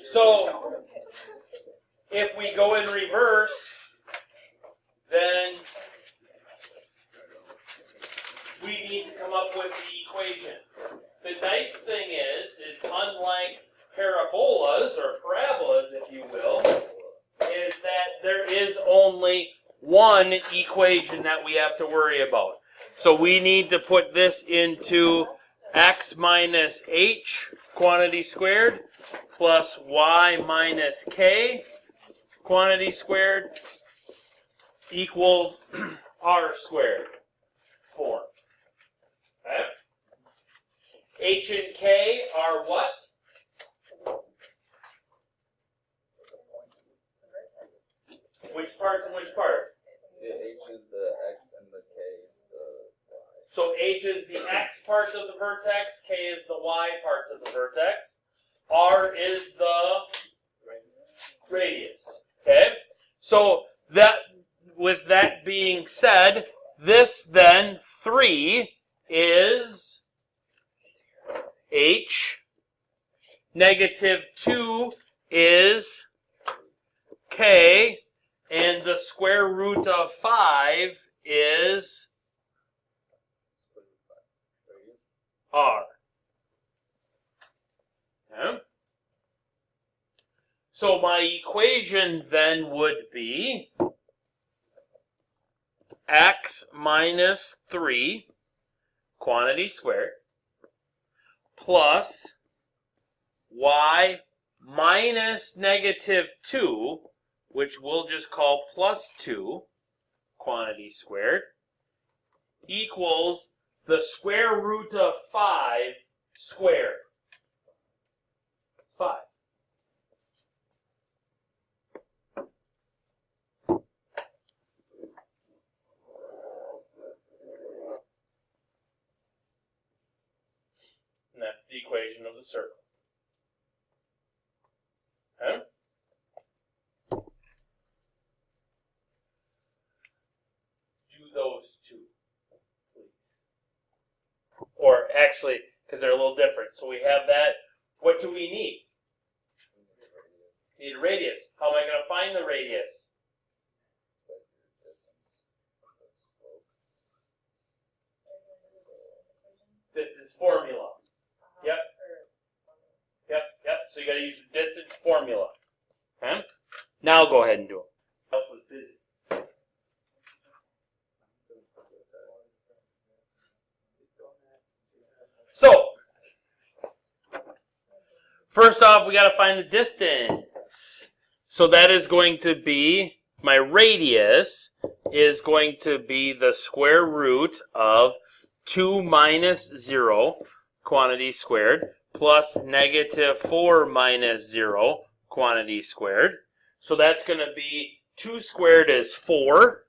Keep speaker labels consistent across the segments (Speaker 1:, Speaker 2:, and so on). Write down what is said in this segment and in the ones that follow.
Speaker 1: So if we go in reverse, then we need to come up with the equation. The nice thing is unlike parabolas or parabolas, if you will, is that there is only one equation that we have to worry about. So we need to put this into x minus h, quantity squared, plus y minus k, quantity squared, equals r squared form. Okay? H and k are what? Which parts and which part?
Speaker 2: The H is the X and the K is the Y.
Speaker 1: So H is the X part of the vertex, K is the Y part of the vertex, R is the radius. Okay? So that, with that being said, this then 3 is H, negative 2 is K, and the square root of 5 is R. Okay. So my equation then would be x minus 3, quantity squared, plus y minus negative 2, which we'll just call plus 2, quantity squared, equals the square root of 5 squared. 5. And that's the equation of the circle. Okay? Do those two, please. Or actually, because they're a little different. So we have that. What do we need? Need a radius. How am I going to find the radius?
Speaker 2: It's like your distance of the slope.
Speaker 1: Distance formula. Yep. Yep. So you got to use the distance formula. Okay? Now go ahead and do it. Else was busy. So, first off, we got to find the distance. So that is going to be, my radius is going to be the square root of 2 minus 0, quantity squared, plus negative 4 minus 0, quantity squared. So that's going to be 2 squared is 4.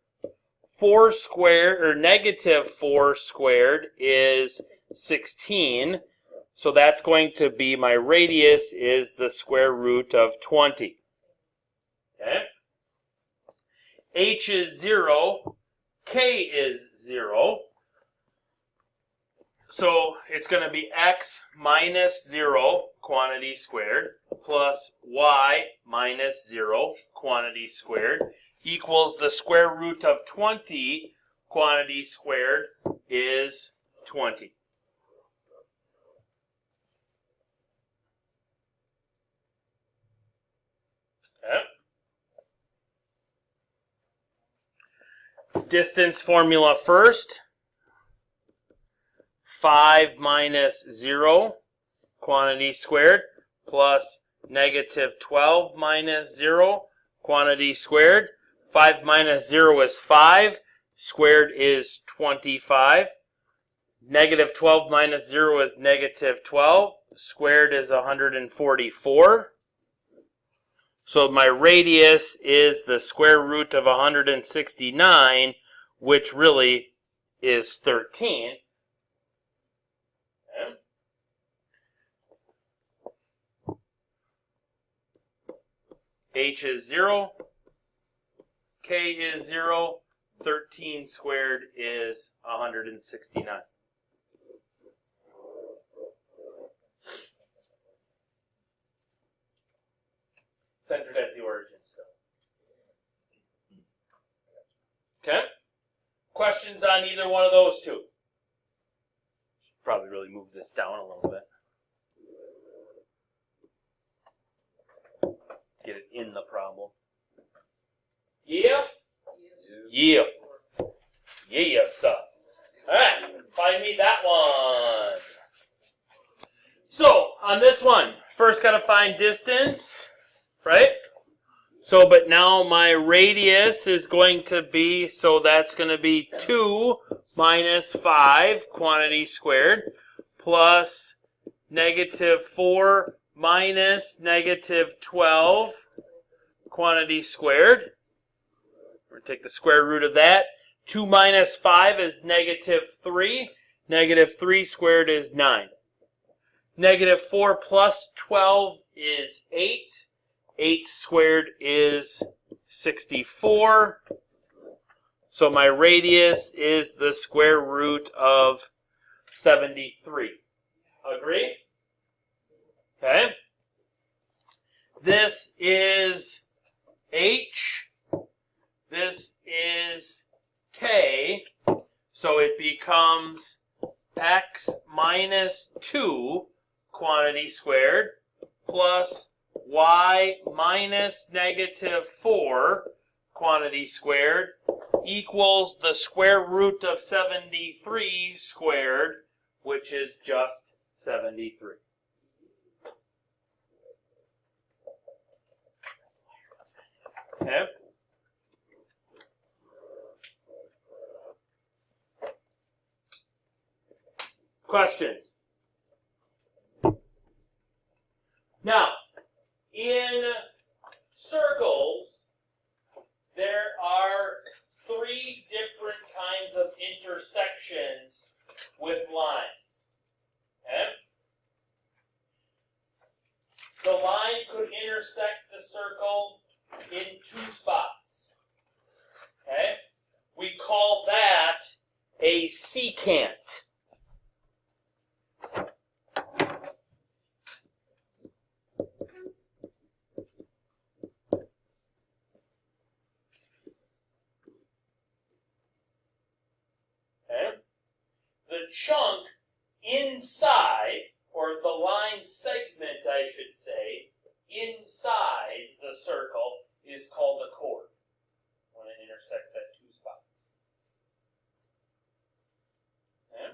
Speaker 1: 4 squared, or negative 4 squared is 16. So that's going to be, my radius is the square root of 20. Okay? H is 0. K is 0. So it's going to be x minus 0, quantity squared, plus y minus 0, quantity squared, equals the square root of 20, quantity squared, is 20. Okay. Distance formula first. 5 minus 0, quantity squared, plus negative 12 minus 0, quantity squared. 5 minus 0 is 5, squared is 25. Negative 12 minus 0 is negative 12, squared is 144. So my radius is the square root of 169, which really is 13. H is 0, K is 0, 13 squared is 169. Centered at the origin still. Okay? Questions on either one of those two? Should probably really move this down a little bit. Get it in the problem. Yeah? Yeah. Yes, sir. Alright, find me that one. So, on this one, first gotta find distance, right? So, but now my radius is going to be, so that's going to be 2 minus 5 quantity squared plus negative 4 minus negative 12 quantity squared. We're going to take the square root of that. 2 minus 5 is negative 3. Negative 3 squared is 9. Negative 4 plus 12 is 8. 8 squared is 64. So my radius is the square root of 73. Agree? Okay. This is H. This is K. So it becomes x minus 2 quantity squared plus y minus negative 4 quantity squared equals the square root of 73 squared, which is just 73. Okay? Questions? Now, in circles, there are 3 different kinds of intersections with lines. Okay? The line could intersect the circle in 2 spots. Okay? We call that a secant. The chunk inside, or the line segment, I should say, inside the circle is called a chord when it intersects at 2 spots. Okay?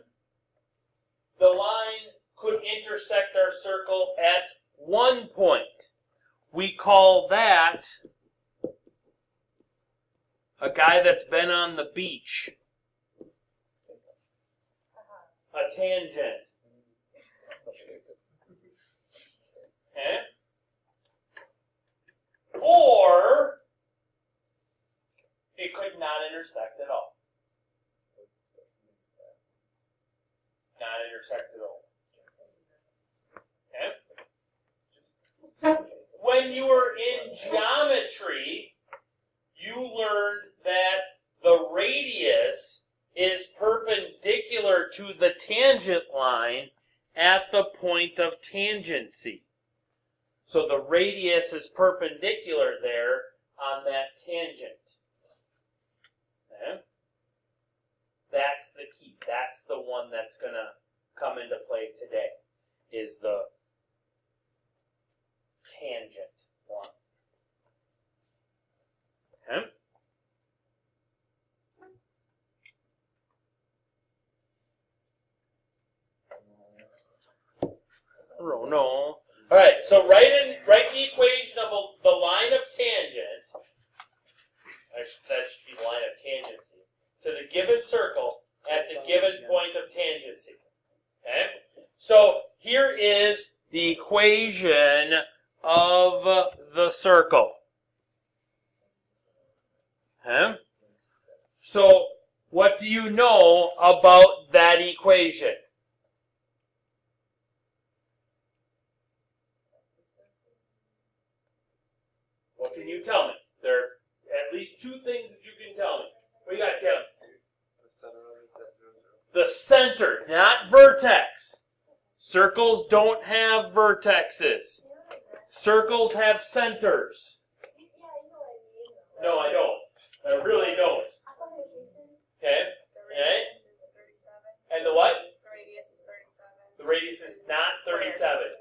Speaker 1: The line could intersect our circle at 1 point. We call that a guy that's been on the beach. A tangent. Okay? Or it could not intersect at all. Not intersect at all. Okay? When you were in geometry, you learned that the radius is perpendicular to the tangent line at the point of tangency. So the radius is perpendicular there on that tangent. Okay? That's the key. That's the one that's going to come into play today, is the tangent line. Okay? Oh, no. All right, so write the equation of the line of tangent. That should be the line of tangency to the given circle at the given point of tangency. Okay? So here is the equation of the circle. Okay? So what do you know about that equation? What can you tell me? There are at least 2 things that you can tell me. What do you got, Tim? The center, not vertex. Circles don't have vertexes. Circles have centers.
Speaker 3: Yeah, you know what I mean.
Speaker 1: No, I don't. I really don't.
Speaker 3: I saw the Jason.
Speaker 1: Okay?
Speaker 3: The
Speaker 1: Okay.
Speaker 3: radius is 37.
Speaker 1: And the what?
Speaker 3: The radius is 37.
Speaker 1: The radius is not 37.
Speaker 3: 37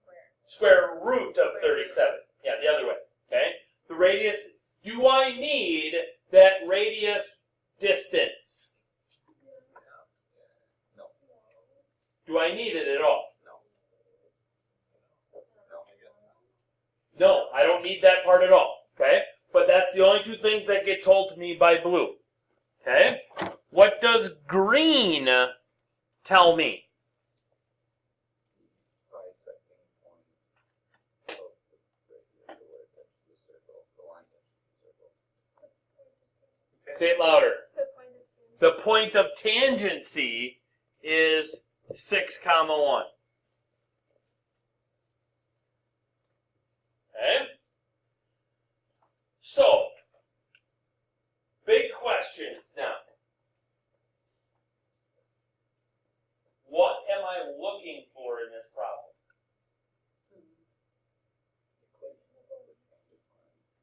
Speaker 3: square.
Speaker 1: Square root of 37. Yeah, the other way. Okay? The radius, do I need that radius distance?
Speaker 2: No.
Speaker 1: Do I need it at all?
Speaker 2: No. No, I guess not.
Speaker 1: No, I don't need that part at all. Okay? But that's the only two things that get told to me by blue. Okay? What does green tell me?
Speaker 2: Bisecting point of the radius, where it touches the circle, the line touches the circle.
Speaker 1: Say it louder.
Speaker 3: The point of
Speaker 1: The point of tangency is 6, 1. Okay? So, big questions now. What am I looking for in this problem?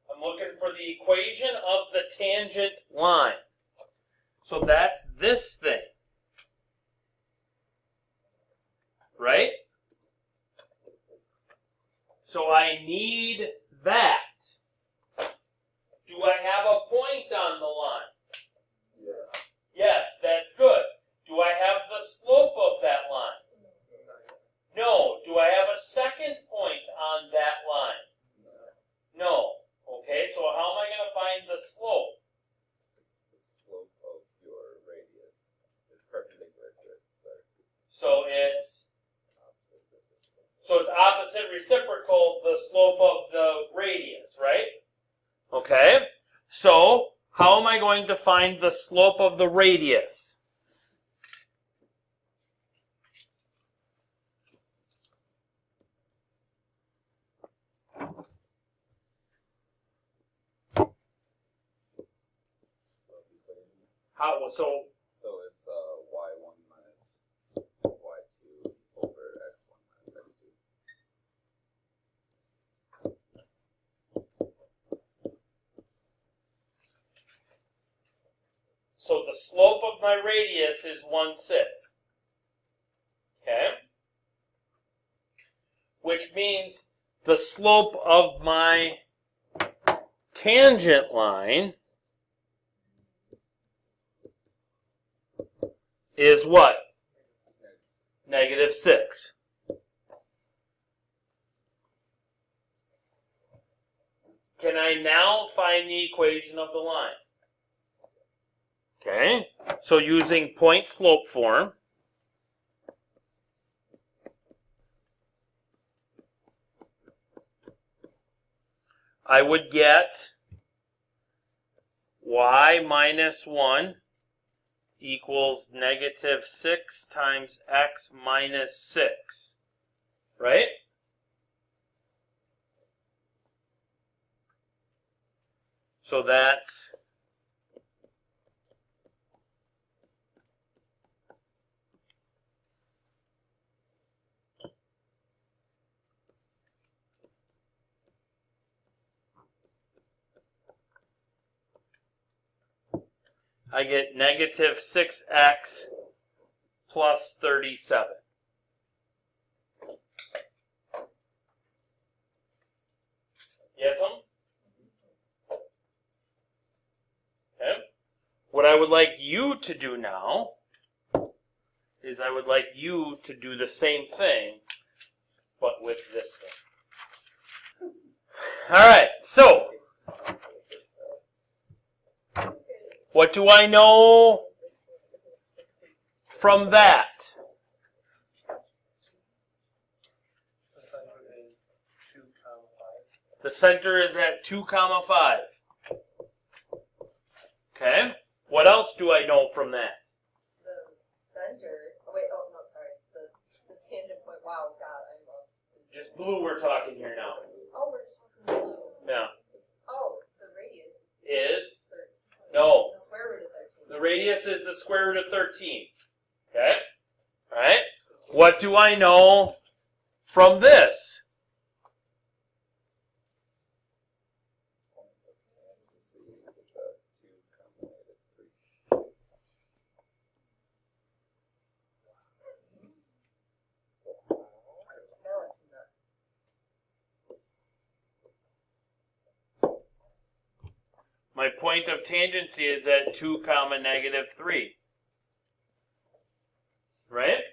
Speaker 1: I'm looking for the equation of the tangent line. So that's this thing. Right? So I need that. Do I have a point on the line?
Speaker 2: Yeah.
Speaker 1: Yes, that's good. Do I have the slope of that line? No. Do I have a second point on that line? No. Okay, so how am I going to find the slope?
Speaker 2: It's the slope of your radius. It's perpendicular to it. Sorry.
Speaker 1: So it's
Speaker 2: Opposite reciprocal.
Speaker 1: opposite reciprocal the slope of the radius, right? Okay. So how am I going to find the slope of the radius?
Speaker 2: Slope equation.
Speaker 1: How so?
Speaker 2: So it's y1 minus y2 over x1 minus x2.
Speaker 1: So the slope of my radius is 1/6. Okay? Which means the slope of my tangent line is what? -6. Can I now find the equation of the line? Okay, so using point slope form, I would get y minus 1 equals -6 times x minus 6, right? So that's I get -6x plus 37. Yes, okay. What I would like you to do now is I would like you to do the same thing, but with this one. All right, so what do I know from that?
Speaker 4: The center is 2, 5.
Speaker 1: The center is at 2, 5. Okay. What else do I know from that?
Speaker 3: the center. Oh wait. Oh no, sorry. The tangent point. Wow. God, I love.
Speaker 1: Just blue we're talking here now.
Speaker 3: Oh, we're just talking blue.
Speaker 1: Yeah.
Speaker 3: Oh, the radius.
Speaker 1: Is?
Speaker 3: 13.
Speaker 1: No.
Speaker 3: The square root of 13.
Speaker 1: The radius is the square root of 13. Okay? Alright? What do I know from this? My point of tangency is at 2 comma negative 3. Right?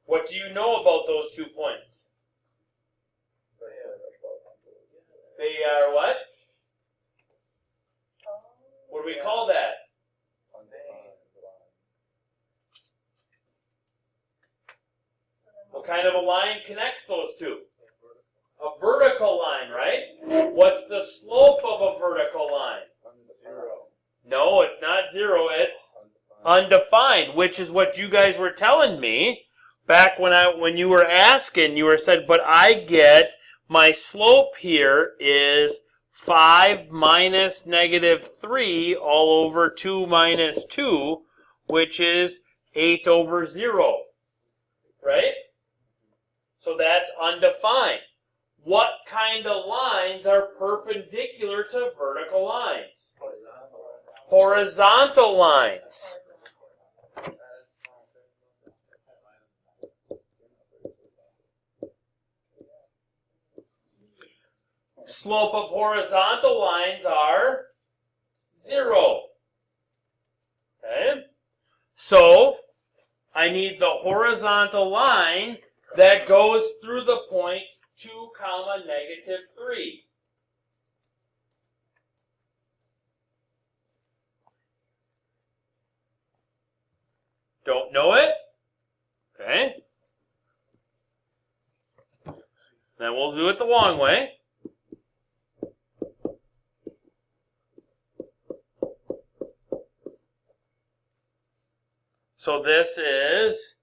Speaker 1: What do you know about those 2 points? They are what? What do we call that? What kind of a line connects those two? A vertical line, right? What's the slope of a vertical line?
Speaker 2: 0.
Speaker 1: No, it's not 0, it's undefined, which is what you guys were telling me back when you were asking. You were said, but I get my slope here is 5 minus negative 3 all over 2 minus 2, which is 8 over 0. Right? So that's undefined. What kind of lines are perpendicular to vertical lines? Horizontal lines. Slope of horizontal lines are 0. Okay? So, I need the horizontal line that goes through the point 2 comma negative 3. Don't know it? Okay. Then we'll do it the long way. So this is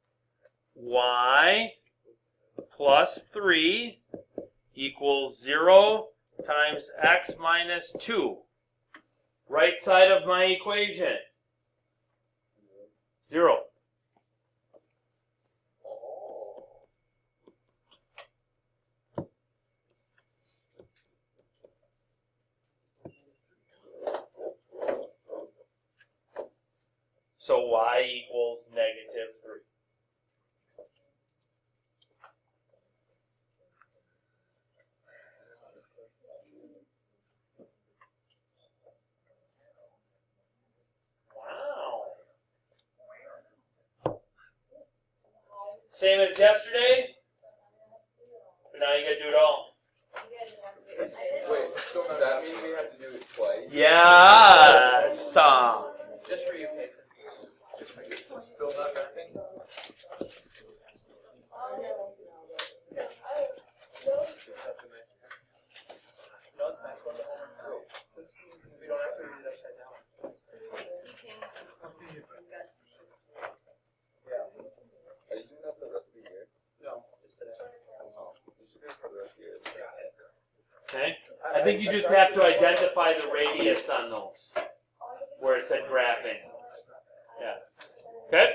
Speaker 1: y plus 3 equals 0 times x minus 2. Right side of my equation. 0. So y equals negative 3. Wow. Same as yesterday? But now you gotta do it all.
Speaker 2: Wait, so does that mean we have to do it twice?
Speaker 1: Yes.
Speaker 4: Just for you, Casey. Just for you. Still not wrapping? No, it's nice. What's the homework? Since we don't have to read it upside down. Yeah.
Speaker 2: Are you doing that for the rest of the year?
Speaker 4: No, just today.
Speaker 2: Oh, you should do it for the rest of the year.
Speaker 1: Okay. I think you just have to identify the radius on those, where it said graphing. Yeah. Okay?